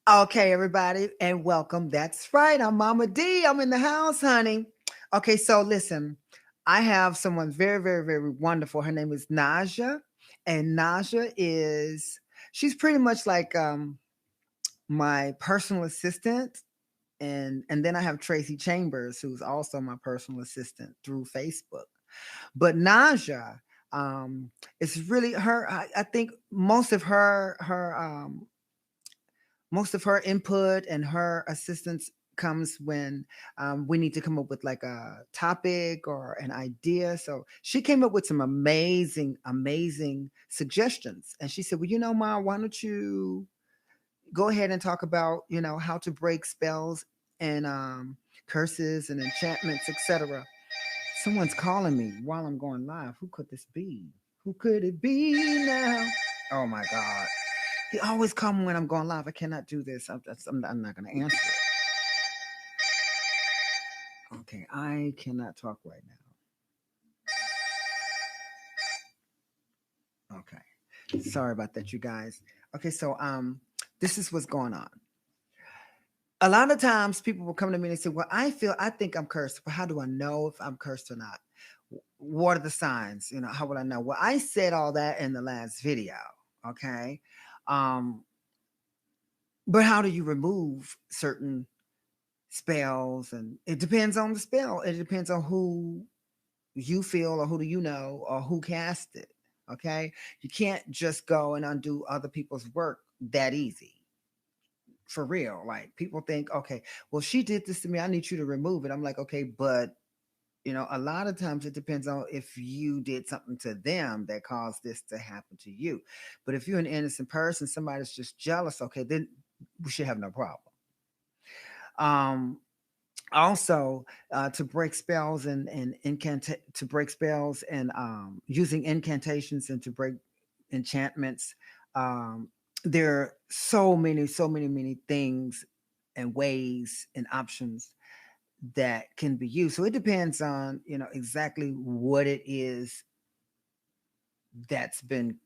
Okay, everybody, and welcome. That's right. I'm Mama D. I'm in the house, honey. Okay, so listen, I have someone very, very, very wonderful. Her name is Naja, and Naja is she's pretty much like my personal assistant, and then I have Tracy Chambers, who's also my personal assistant through Facebook. But Naja, um, it's really her. I think most of her input and her assistance comes when we need to come up with like a topic or an idea. So she came up with some amazing, amazing suggestions. And she said, well, Ma, why don't you go ahead and talk about, how to break spells and curses and enchantments, etc. Someone's calling me while I'm going live. Who could this be? Who could it be now? Oh my God. He always call me when I'm going live. I cannot do this. I'm not going to answer it. Okay, I cannot talk right now. Okay, sorry about that, you guys. Okay, so this is what's going on. A lot of times, people will come to me and say, "Well, I think I'm cursed. But how do I know if I'm cursed or not? What are the signs? How will I know?" Well, I said all that in the last video. Okay, um, but how do you remove certain spells? And it depends on the spell. It depends on who you feel or who do you know or who cast it. Okay, you can't just go and undo other people's work that easy. For real, like people think, okay, well, she did this to me, I need you to remove it. I'm like, okay, but a lot of times it depends on if you did something to them that caused this to happen to you. But if you're an innocent person, somebody's just jealous, okay, then we should have no problem. um Also, to break spells to break spells and using incantations and to break enchantments. um there are so many things and ways and options that can be used. So it depends on exactly what it is that's been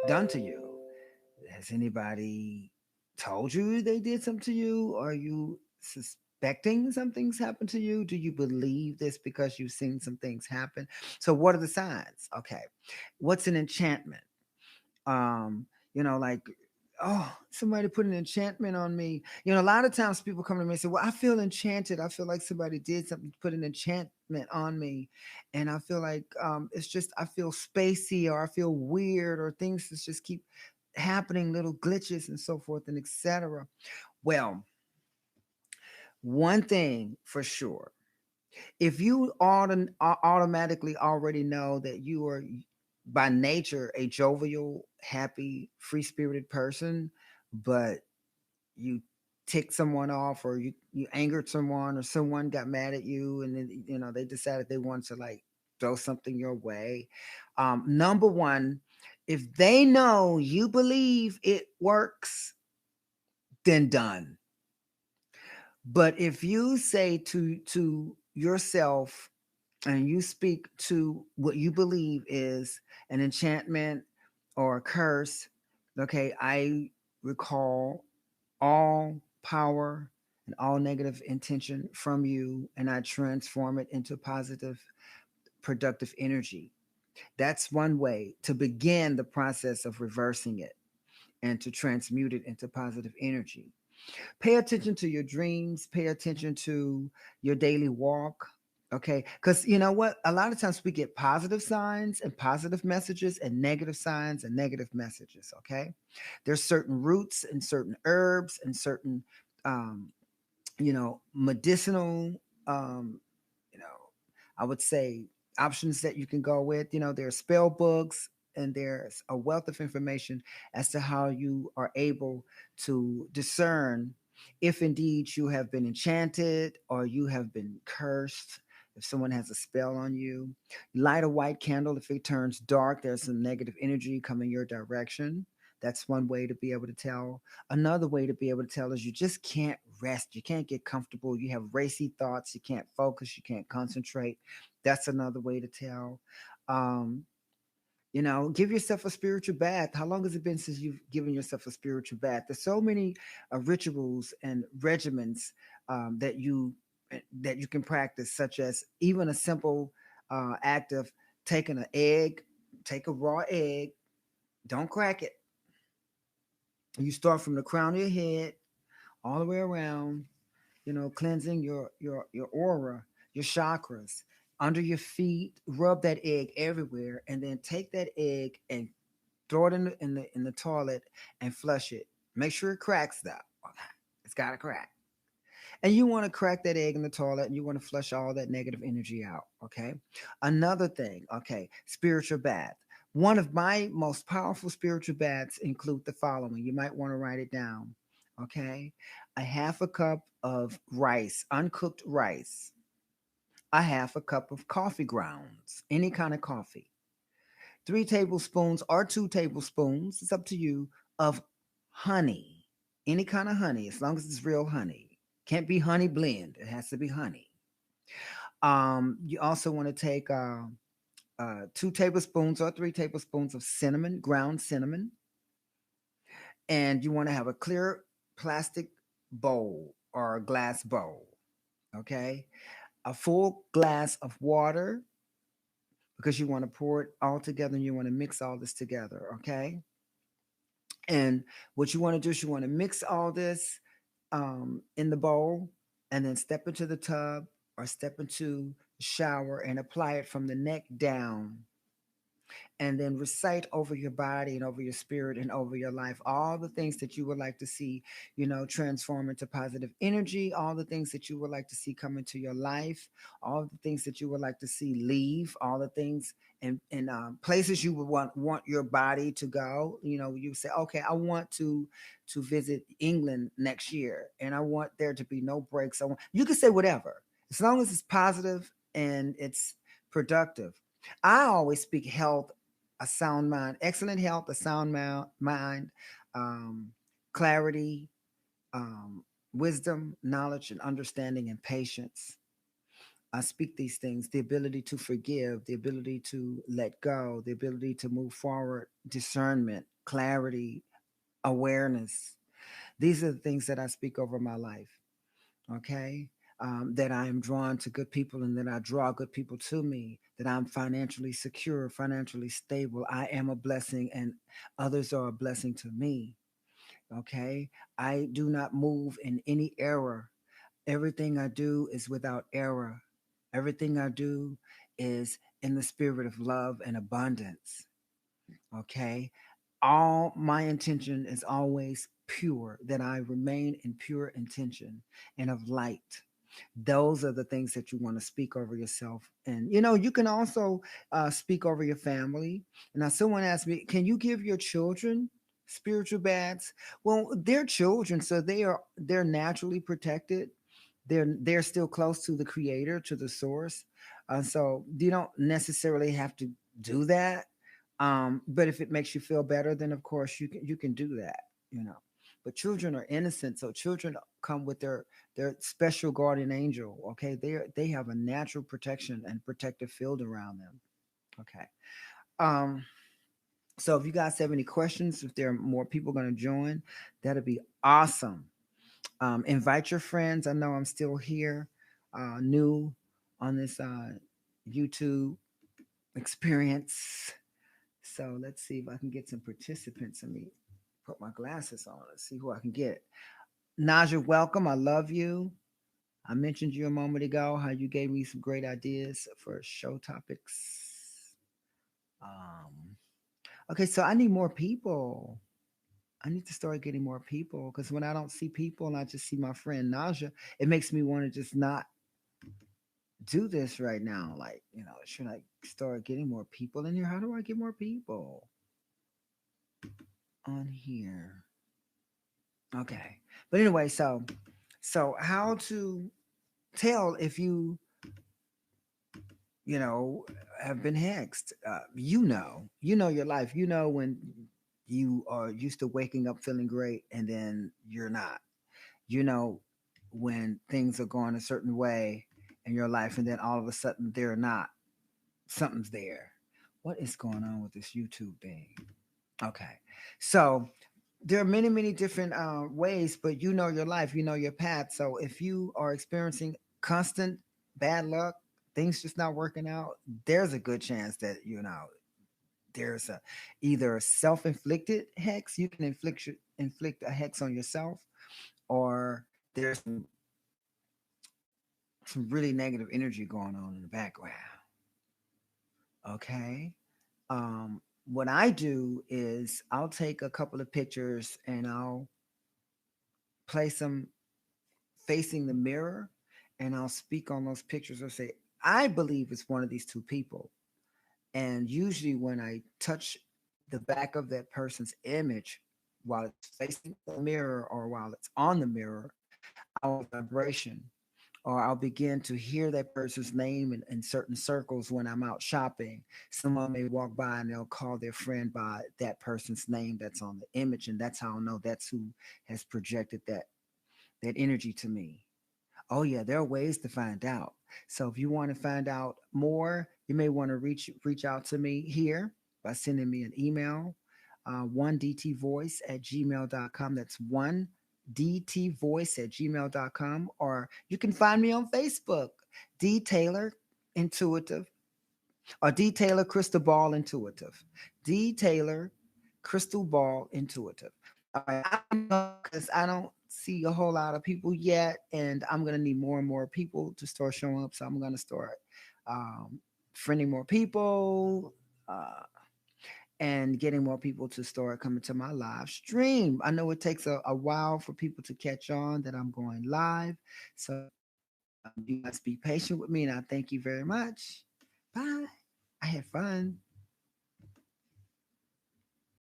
done to you. Has anybody told you they did something to you? Are you suspecting something's happened to you? Do you believe this because you've seen some things happen? So what are the signs? Okay. What's an enchantment? Um, like, oh, somebody put an enchantment on me. A lot of times people come to me and say, well, I feel enchanted. I feel like somebody did something, put an enchantment on me. And I feel like it's just, I feel spacey or I feel weird or things just keep happening, little glitches and so forth and etc. Well, one thing for sure, if you automatically already know that you are by nature a jovial, happy, free spirited person, but you ticked someone off or you angered someone or someone got mad at you and then they decided they wanted to like throw something your way. Number one, if they know you believe it works, then done. But if you say to yourself and you speak to what you believe is an enchantment or a curse, okay, I recall all power and all negative intention from you, and I transform it into positive, productive energy. That's one way to begin the process of reversing it and to transmute it into positive energy. Pay attention to your dreams, pay attention to your daily walk. Okay, because you know what? A lot of times we get positive signs and positive messages and negative signs and negative messages. Okay, there's certain roots and certain herbs and certain, um, medicinal, um, you know, I would say options that you can go with. There's spell books and there's a wealth of information as to how you are able to discern if indeed you have been enchanted or you have been cursed. If someone has a spell on you, light a white candle. If it turns dark, there's some negative energy coming your direction. That's one way to be able to tell. Another way to be able to tell is you just can't rest. You can't get comfortable. You have racy thoughts. You can't focus. You can't concentrate. That's another way to tell. Um, Give yourself a spiritual bath. How long has it been since you've given yourself a spiritual bath? There's so many rituals and regimens that you can practice, such as even a simple act of taking an egg, take a raw egg, don't crack it. You start from the crown of your head all the way around, cleansing your aura, your chakras, under your feet. Rub that egg everywhere, and then take that egg and throw it in the toilet and flush it. Make sure it cracks though. It's got to crack. And you want to crack that egg in the toilet, and you want to flush all that negative energy out. Okay. Another thing. Okay. Spiritual bath. One of my most powerful spiritual baths include the following. You might want to write it down. Okay. A half a cup of rice, uncooked rice. A half a cup of coffee grounds, any kind of coffee. 3 tablespoons or 2 tablespoons, it's up to you, of honey, any kind of honey, as long as it's real honey. Can't be honey blend, it has to be honey. You also want to take 2 tablespoons or 3 tablespoons of cinnamon, ground cinnamon, and you want to have a clear plastic bowl or a glass bowl. Okay, a full glass of water, because you want to pour it all together and you want to mix all this together. Okay. And what you want to do is you want to mix all this in the bowl, and then step into the tub or step into the shower and apply it from the neck down, and then recite over your body and over your spirit and over your life all the things that you would like to see, transform into positive energy, all the things that you would like to see come into your life, all the things that you would like to see leave, all the things and places you would want your body to go. You say, okay, I want to visit England next year, and I want there to be no breaks. You can say whatever, as long as it's positive and it's productive. I always speak health, a sound mind, excellent health, a sound mind, clarity, wisdom, knowledge, and understanding, and patience. I speak these things: the ability to forgive, the ability to let go, the ability to move forward, discernment, clarity, awareness. These are the things that I speak over my life. Okay. That I am drawn to good people, and that I draw good people to me, that I'm financially secure, financially stable. I am a blessing, and others are a blessing to me. Okay. I do not move in any error. Everything I do is without error. Everything I do is in the spirit of love and abundance. Okay. All my intention is always pure, that I remain in pure intention and of light. Those are the things that you want to speak over yourself. And you can also speak over your family. And now someone asked me, can you give your children spiritual baths? Well, they're children, so they're naturally protected. They're still close to the creator, to the source. So you don't necessarily have to do that. But if it makes you feel better, then of course you can do that. But children are innocent, so children come with their special guardian angel. Okay, they have a natural protection and protective field around them. Okay. So if you guys have any questions, if there are more people going to join, that'd be awesome. Invite your friends. I know I'm still here, new on this YouTube experience. So let's see if I can get some participants. Let me put my glasses on. Let's see who I can get. Naja, welcome. I love you. I mentioned you a moment ago, how you gave me some great ideas for show topics. Okay, so I need more people. I need to start getting more people, because when I don't see people and I just see my friend Naja, it makes me want to just not do this right now. Like, should I start getting more people in here? How do I get more people on here? Okay. But anyway, so how to tell if have been hexed. Your life. When you are used to waking up feeling great and then you're not. When things are going a certain way in your life and then all of a sudden they're not. Something's there. What is going on with this YouTube thing? Okay. So there are many, many different ways, but you know your life, you know your path. So if you are experiencing constant bad luck, things just not working out, there's a good chance that, there's a either a self-inflicted hex, you can inflict a hex on yourself, or there's some really negative energy going on in the background. Okay. What I do is I'll take a couple of pictures and I'll place them facing the mirror, and I'll speak on those pictures or say, I believe it's one of these two people. And usually when I touch the back of that person's image while it's facing the mirror or while it's on the mirror, I'll vibration, or I'll begin to hear that person's name in certain circles when I'm out shopping. Someone may walk by and they'll call their friend by that person's name that's on the image, and that's how I'll know that's who has projected that energy to me. Oh yeah, there are ways to find out. So if you want to find out more, you may want to reach out to me here by sending me an email, 1dtvoice at gmail.com. That's 1dtvoice at gmail.com. Or you can find me on Facebook, D Taylor Intuitive, or D Taylor Crystal Ball Intuitive. D Taylor Crystal Ball Intuitive. All right, because I don't see a whole lot of people yet, and I'm gonna need more and more people to start showing up. So I'm gonna start um, friending more people, and getting more people to start coming to my live stream. I know it takes a while for people to catch on that I'm going live, so you guys be patient with me, and I thank you very much. Bye. I had fun.